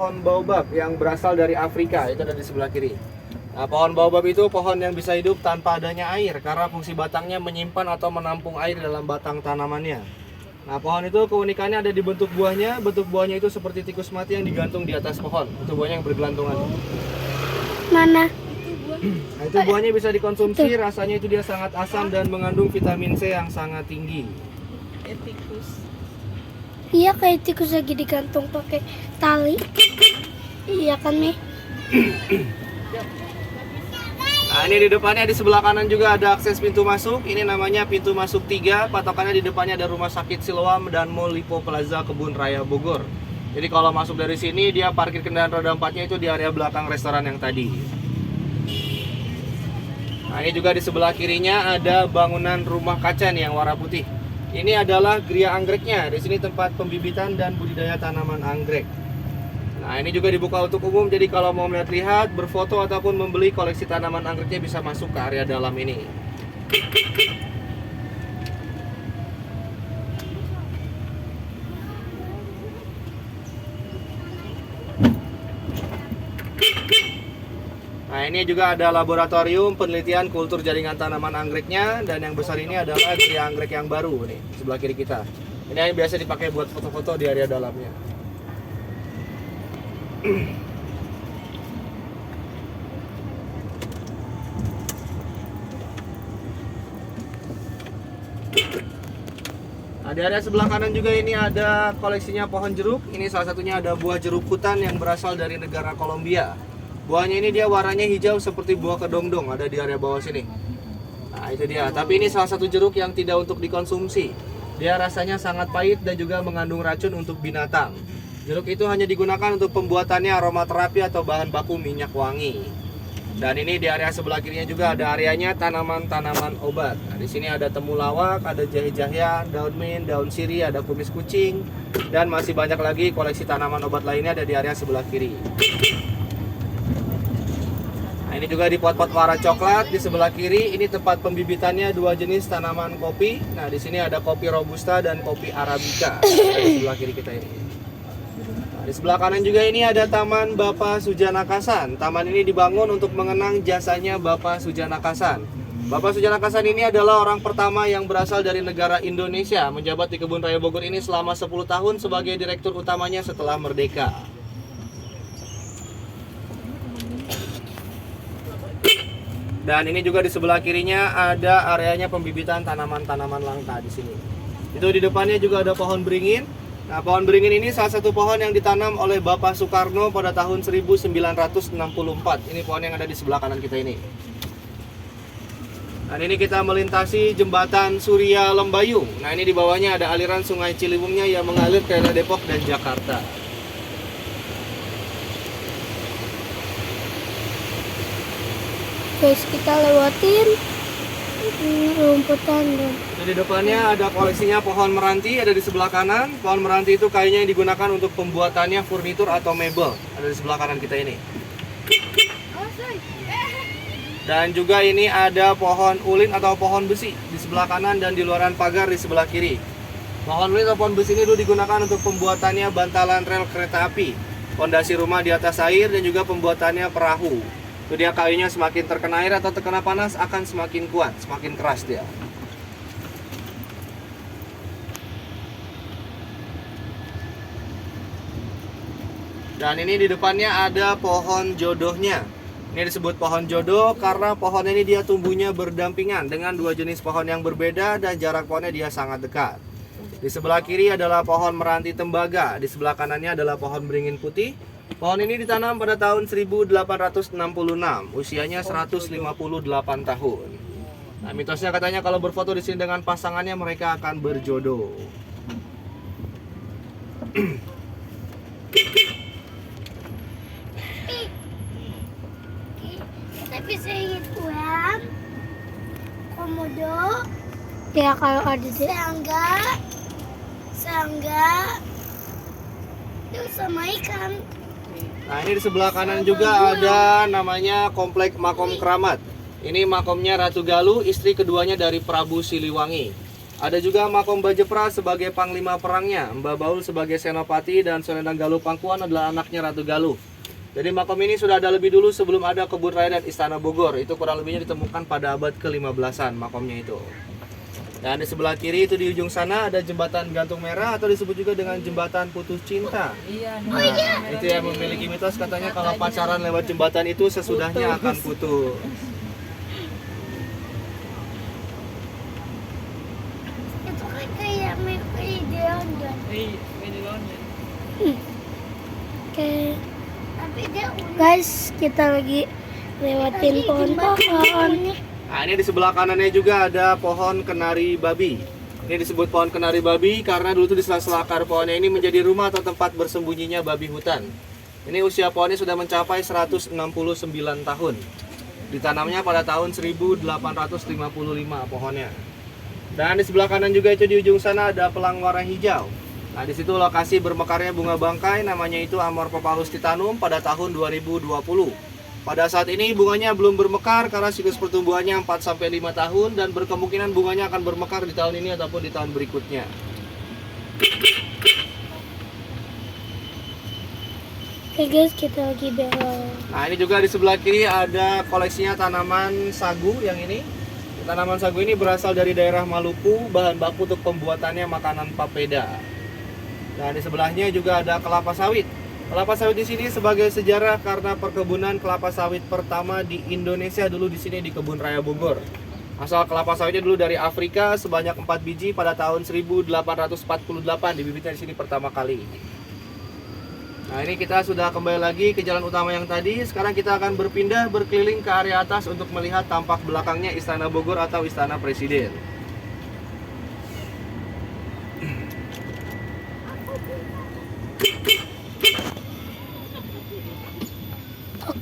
pohon baobab yang berasal dari Afrika, itu ada di sebelah kiri. Nah, pohon baobab itu pohon yang bisa hidup tanpa adanya air karena fungsi batangnya menyimpan atau menampung air dalam batang tanamannya. Nah, pohon itu keunikannya ada di bentuk buahnya. Bentuk buahnya itu seperti tikus mati yang digantung di atas pohon. Itu buahnya yang bergelantungan. Mana? Nah, itu buahnya bisa dikonsumsi, rasanya itu dia sangat asam dan mengandung vitamin C yang sangat tinggi. Tikus. Iya, kayak tikus lagi digantung pakai tali. Iya kan, Mi? Nah, ini di depannya di sebelah kanan juga ada akses pintu masuk. Ini namanya pintu masuk 3. Patokannya di depannya ada Rumah Sakit Siloam dan Mall Lipo Plaza Kebun Raya Bogor. Jadi kalau masuk dari sini dia parkir kendaraan roda 4-nya itu di area belakang restoran yang tadi. Nah, ini juga di sebelah kirinya ada bangunan rumah kaca nih yang warna putih. Ini adalah geria anggreknya. Di sini tempat pembibitan dan budidaya tanaman anggrek. Nah, ini juga dibuka untuk umum, jadi kalau mau melihat-lihat, berfoto ataupun membeli koleksi tanaman anggreknya bisa masuk ke area dalam ini. Nah, ini juga ada laboratorium penelitian kultur jaringan tanaman anggreknya, dan yang besar ini adalah geria anggrek yang baru nih, sebelah kiri kita. Ini yang biasa dipakai buat foto-foto di area dalamnya. Nah, di area sebelah kanan juga ini ada koleksinya pohon jeruk. Ini salah satunya ada buah jeruk hutan yang berasal dari negara Kolombia. Buahnya ini dia warnanya hijau seperti buah kedongdong, ada di area bawah sini. Nah, itu dia. Tapi ini salah satu jeruk yang tidak untuk dikonsumsi. Dia rasanya sangat pahit dan juga mengandung racun untuk binatang. Jeruk itu hanya digunakan untuk pembuatannya aromaterapi atau bahan baku minyak wangi. Dan ini di area sebelah kirinya juga ada areanya tanaman-tanaman obat. Nah, di sini ada temulawak, ada jahe-jahean, daun mint, daun sirih, ada kumis kucing, dan masih banyak lagi koleksi tanaman obat lainnya ada di area sebelah kiri. Nah, ini juga di pot-pot warna coklat di sebelah kiri. Ini tempat pembibitannya dua jenis tanaman kopi. Nah, di sini ada kopi robusta dan kopi arabica di sebelah kiri kita ini. Di sebelah kanan juga ini ada Taman Bapak Sujana Kasan. Taman ini dibangun untuk mengenang jasanya Bapak Sujana Kasan. Bapak Sujana Kasan ini adalah orang pertama yang berasal dari negara Indonesia, menjabat di Kebun Raya Bogor ini selama 10 tahun sebagai direktur utamanya setelah merdeka. Dan ini juga di sebelah kirinya ada areanya pembibitan tanaman-tanaman langka di sini. Itu di depannya juga ada pohon beringin. Nah, pohon beringin ini salah satu pohon yang ditanam oleh Bapak Soekarno pada tahun 1964. Ini pohon yang ada di sebelah kanan kita ini. Dan ini kita melintasi jembatan Surya Lembayung. Nah, ini di bawahnya ada aliran Sungai Ciliwungnya yang mengalir ke daerah Depok dan Jakarta. Guys, kita lewatin rumputan deh. Di depannya ada koleksinya pohon meranti, ada di sebelah kanan. Pohon meranti itu kayunya yang digunakan untuk pembuatannya furnitur atau mebel, ada di sebelah kanan kita ini. Dan juga ini ada pohon ulin atau pohon besi di sebelah kanan dan di luaran pagar di sebelah kiri. Pohon ulin atau pohon besi ini dulu digunakan untuk pembuatannya bantalan rel kereta api, fondasi rumah di atas air, dan juga pembuatannya perahu. Itu dia kayunya semakin terkena air atau terkena panas akan semakin kuat, semakin keras dia. Dan ini di depannya ada pohon jodohnya. Ini disebut pohon jodoh karena pohon ini dia tumbuhnya berdampingan dengan dua jenis pohon yang berbeda dan jarak pohonnya dia sangat dekat. Di sebelah kiri adalah pohon meranti tembaga, di sebelah kanannya adalah pohon beringin putih. Pohon ini ditanam pada tahun 1866, usianya 158 tahun. Nah, mitosnya katanya kalau berfoto di sini dengan pasangannya mereka akan berjodoh. Tapi saya ingin uang komodo ya kalau ada deh serangga itu sama ikan. Nah, ini di sebelah kanan juga ada namanya Komplek Makom Keramat. Ini makomnya Ratu Galuh, istri keduanya dari Prabu Siliwangi. Ada juga Makom Bajepra sebagai panglima perangnya, Mbah Baul sebagai senopati, dan Selendang Galuh Pangkuan adalah anaknya Ratu Galuh. Jadi makom ini sudah ada lebih dulu sebelum ada kebun raya dan istana Bogor. Itu kurang lebihnya ditemukan pada abad ke-15-an makomnya itu. Dan di sebelah kiri itu di ujung sana ada jembatan gantung merah atau disebut juga dengan jembatan putus cinta. Nah, itu yang memiliki mitos katanya kalau pacaran lewat jembatan itu sesudahnya akan putus. Itu kan kayak di London. Oke. Guys, kita lagi lewatin pohon-pohon. Nah, ini di sebelah kanannya juga ada pohon kenari babi. Ini disebut pohon kenari babi karena dulu tuh di sela-sela akar pohonnya ini menjadi rumah atau tempat bersembunyinya babi hutan. Ini usia pohonnya sudah mencapai 169 tahun. Ditanamnya pada tahun 1855 pohonnya. Dan di sebelah kanan juga itu di ujung sana ada pelang warna hijau. Nah, di situ lokasi bermekarnya bunga bangkai, namanya itu Amorphophallus titanum pada tahun 2020. Pada saat ini bunganya belum bermekar karena siklus pertumbuhannya 4-5 tahun dan berkemungkinan bunganya akan bermekar di tahun ini ataupun di tahun berikutnya. Oke guys, kita lagi belok. Nah, ini juga di sebelah kiri ada koleksinya tanaman sagu yang ini. Tanaman sagu ini berasal dari daerah Maluku, bahan baku untuk pembuatannya makanan papeda. Dan di sebelahnya juga ada kelapa sawit. Kelapa sawit di sini sebagai sejarah karena perkebunan kelapa sawit pertama di Indonesia dulu di sini di Kebun Raya Bogor. Asal kelapa sawitnya dulu dari Afrika sebanyak 4 biji pada tahun 1848 dibibitnya di sini pertama kali. Nah, ini kita sudah kembali lagi ke jalan utama yang tadi. Sekarang kita akan berpindah berkeliling ke area atas untuk melihat tampak belakangnya Istana Bogor atau Istana Presiden.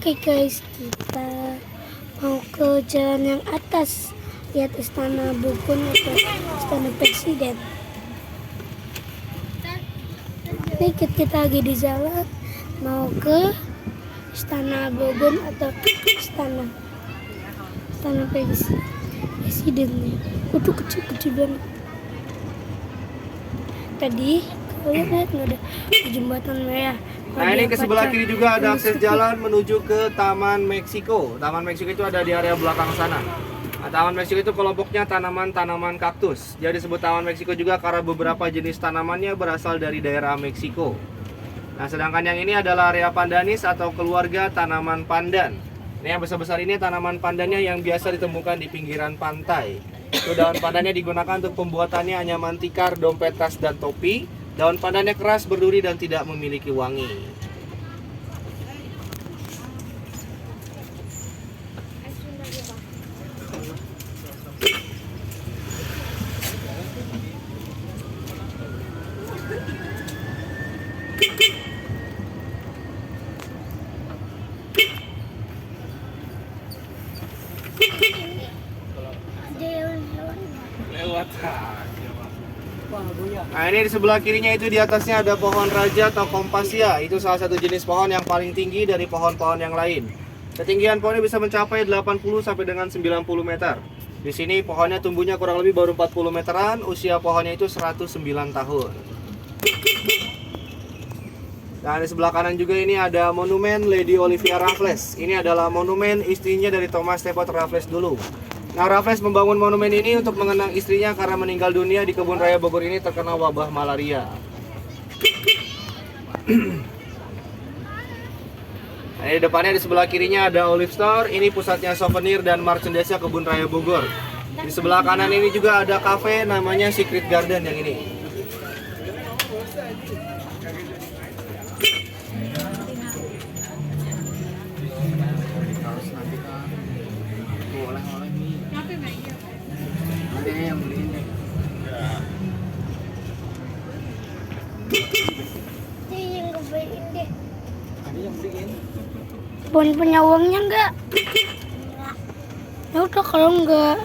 Oke guys, kita mau ke jalan yang atas. Lihat Istana Bogor atau Istana Presiden. Ini kita lagi di jalan mau ke Istana Bogor atau Istana Presiden. Udah kecil-kecil banget. Tadi kalian lihat nggak ada jembatan merah. Nah, ini ke sebelah kiri juga ada akses jalan menuju ke Taman Meksiko. Taman Meksiko itu ada di area belakang sana. Nah, Taman Meksiko itu kelompoknya tanaman-tanaman kaktus. Jadi disebut Taman Meksiko juga karena beberapa jenis tanamannya berasal dari daerah Meksiko. Nah, sedangkan yang ini adalah area pandanis atau keluarga tanaman pandan. Ini yang besar-besar ini tanaman pandannya yang biasa ditemukan di pinggiran pantai. Itu daun pandannya digunakan untuk pembuatannya anyaman tikar, dompet, tas, dan topi. Daun pandannya keras, berduri, dan tidak memiliki wangi. Nah, ini di sebelah kirinya itu di atasnya ada pohon raja atau kompasia. Itu salah satu jenis pohon yang paling tinggi dari pohon-pohon yang lain. Ketinggian pohonnya bisa mencapai 80 sampai dengan 90 meter. Di sini pohonnya tumbuhnya kurang lebih baru 40 meteran, usia pohonnya itu 109 tahun. Dan di sebelah kanan juga ini ada monumen Lady Olivia Raffles. Ini adalah monumen istrinya dari Thomas Teapot Raffles dulu. Nah, Raffles membangun monumen ini untuk mengenang istrinya karena meninggal dunia di Kebun Raya Bogor ini terkena wabah malaria. Nah, di depannya di sebelah kirinya ada Olive Store. Ini pusatnya souvenir dan merchandise Kebun Raya Bogor. Di sebelah kanan ini juga ada cafe namanya Secret Garden yang ini. Punya uangnya enggak? Ya udah kalau enggak.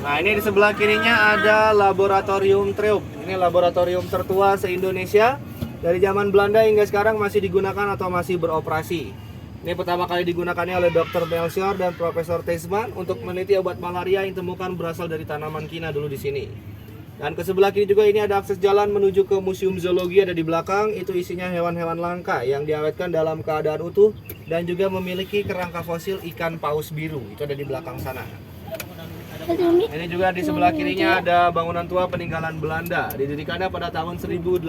Nah, ini di sebelah kirinya ada Laboratorium Treup. Ini laboratorium tertua se-Indonesia. Dari zaman Belanda hingga sekarang masih digunakan atau masih beroperasi. Ini pertama kali digunakannya oleh Dr. Melchior dan Profesor Teisman untuk meneliti obat malaria yang ditemukan berasal dari tanaman kina dulu di sini. Dan ke sebelah kiri juga ini ada akses jalan menuju ke Museum Zoologi ada di belakang. Itu isinya hewan-hewan langka yang diawetkan dalam keadaan utuh dan juga memiliki kerangka fosil ikan paus biru. Itu ada di belakang sana. Ini juga di sebelah kirinya ada bangunan tua peninggalan Belanda. Didirikannya pada tahun 1884.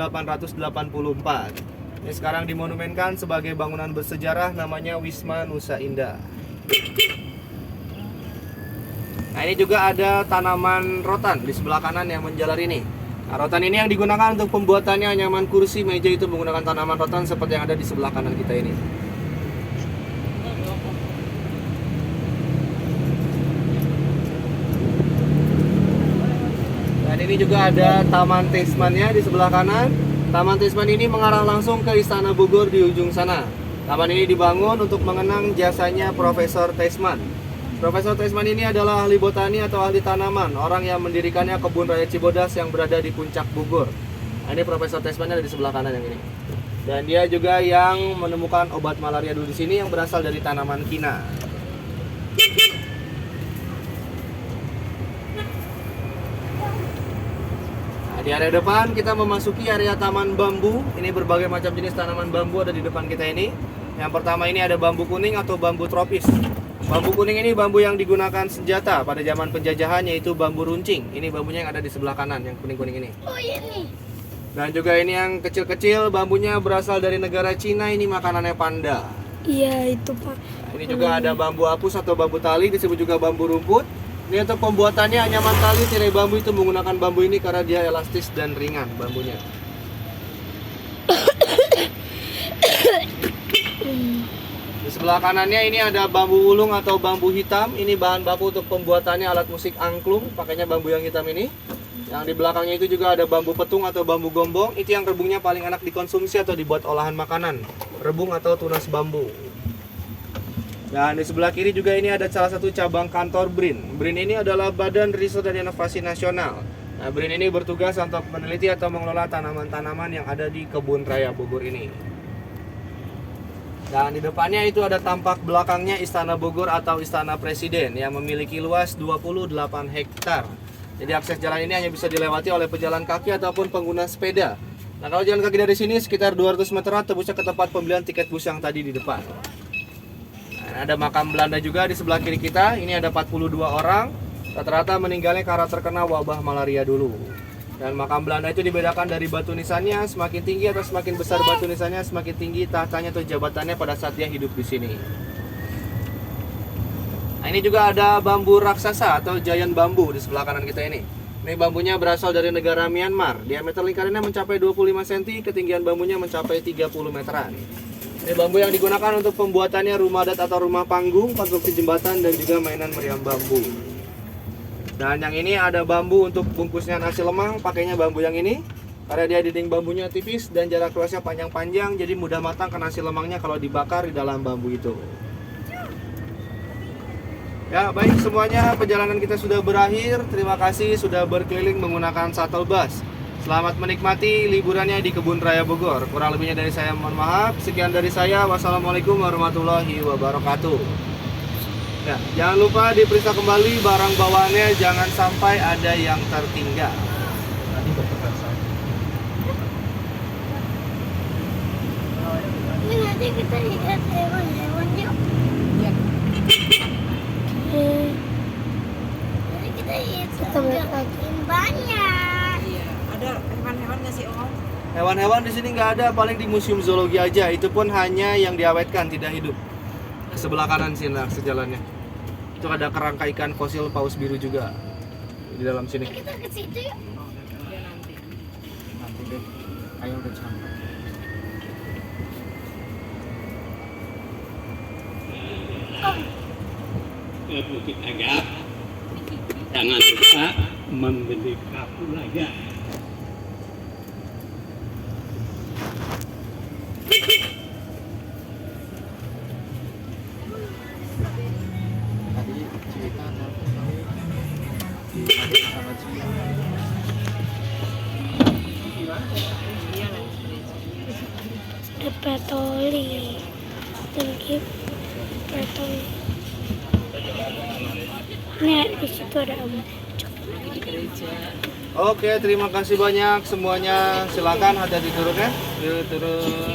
Ini sekarang dimonumenkan sebagai bangunan bersejarah namanya Wisma Nusa Indah. Nah, ini juga ada tanaman rotan di sebelah kanan yang menjalar ini. Nah, rotan ini yang digunakan untuk pembuatannya nyaman kursi, meja itu menggunakan tanaman rotan seperti yang ada di sebelah kanan kita ini. Dan ini juga ada Taman Tasman-nya di sebelah kanan. Taman Tasman ini mengarah langsung ke Istana Bogor di ujung sana. Taman ini dibangun untuk mengenang jasanya Profesor Tasman. Profesor Tasman ini adalah ahli botani atau ahli tanaman, orang yang mendirikannya Kebun Raya Cibodas yang berada di puncak Bogor. Nah, ini Profesor Tasman ada di sebelah kanan yang ini. Dan dia juga yang menemukan obat malaria dulu di sini yang berasal dari tanaman kina. Nah, di area depan kita memasuki area taman bambu. Ini berbagai macam jenis tanaman bambu ada di depan kita ini. Yang pertama ini ada bambu kuning atau bambu tropis. Bambu kuning ini bambu yang digunakan senjata pada zaman penjajahan, yaitu bambu runcing. Ini bambunya yang ada di sebelah kanan, yang kuning-kuning ini. Oh ini. Dan juga ini yang kecil-kecil, bambunya berasal dari negara Cina. Ini makanannya panda. Iya itu Pak. Nah, ini juga ada bambu apus atau bambu tali, disebut juga bambu rumput. Ini untuk pembuatannya anyaman tali tirai bambu itu menggunakan bambu ini karena dia elastis dan ringan bambunya. Di sebelah kanannya ini ada bambu ulung atau bambu hitam. Ini bahan baku untuk pembuatannya alat musik angklung, pakainya bambu yang hitam ini. Yang di belakangnya itu juga ada bambu petung atau bambu gombong. Itu yang rebungnya paling enak dikonsumsi atau dibuat olahan makanan. Rebung atau tunas bambu. Dan di sebelah kiri juga ini ada salah satu cabang kantor BRIN. BRIN ini adalah Badan Riset dan Inovasi Nasional. Nah, BRIN ini bertugas untuk meneliti atau mengelola tanaman-tanaman yang ada di Kebun Raya Bogor ini. Dan di depannya itu ada tampak belakangnya Istana Bogor atau Istana Presiden yang memiliki luas 28 hektar. Jadi akses jalan ini hanya bisa dilewati oleh pejalan kaki ataupun pengguna sepeda. Nah, kalau jalan kaki dari sini sekitar 200 meteran tembusnya ke tempat pembelian tiket bus yang tadi di depan. Nah, ada makam Belanda juga di sebelah kiri kita. Ini ada 42 orang. Rata-rata meninggalnya karena terkena wabah malaria dulu. Dan makam Belanda itu dibedakan dari batu nisannya, semakin tinggi atau semakin besar batu nisannya, semakin tinggi tahtanya atau jabatannya pada saat dia hidup di sini. Nah, ini juga ada bambu raksasa atau giant bambu di sebelah kanan kita ini. Ini bambunya berasal dari negara Myanmar. Diameter lingkarannya mencapai 25 cm, ketinggian bambunya mencapai 30 meteran. Ini bambu yang digunakan untuk pembuatannya rumah adat atau rumah panggung, konstruksi jembatan, dan juga mainan meriam bambu. Dan yang ini ada bambu untuk bungkusnya nasi lemang, pakainya bambu yang ini. Karena dia dinding bambunya tipis dan jarak luasnya panjang-panjang, jadi mudah matang ke nasi lemangnya kalau dibakar di dalam bambu itu. Ya, baik semuanya, perjalanan kita sudah berakhir. Terima kasih sudah berkeliling menggunakan shuttle bus. Selamat menikmati liburannya di Kebun Raya Bogor. Kurang lebihnya dari saya mohon maaf. Sekian dari saya. Wassalamualaikum warahmatullahi wabarakatuh. Ya, jangan lupa diperiksa kembali barang bawaannya, jangan sampai ada yang tertinggal. Ini nanti kita lihat hewan-hewan yuk. Iya. Nanti kita lihat banyak. Iya. Ada hewan-hewan nggak sih Om? Hewan-hewan di sini nggak ada, paling di Museum Zoologi aja. Itu pun hanya yang diawetkan, tidak hidup. Sebelah kanan sini nah, sejalannya. Itu ada kerangka ikan fosil paus biru juga di dalam sini. Kita ke situ yuk. Iya nanti. Nanti deh, ayo udah sampai. Ke Bukit Agap, jangan lupa membeli kapulaga. Tadi cerita Ada patroli. Tinggi patroli. Ini di situ ada om. Di gereja. Oke, terima kasih banyak semuanya. Silakan hati-hati turun ya. Yuk turun.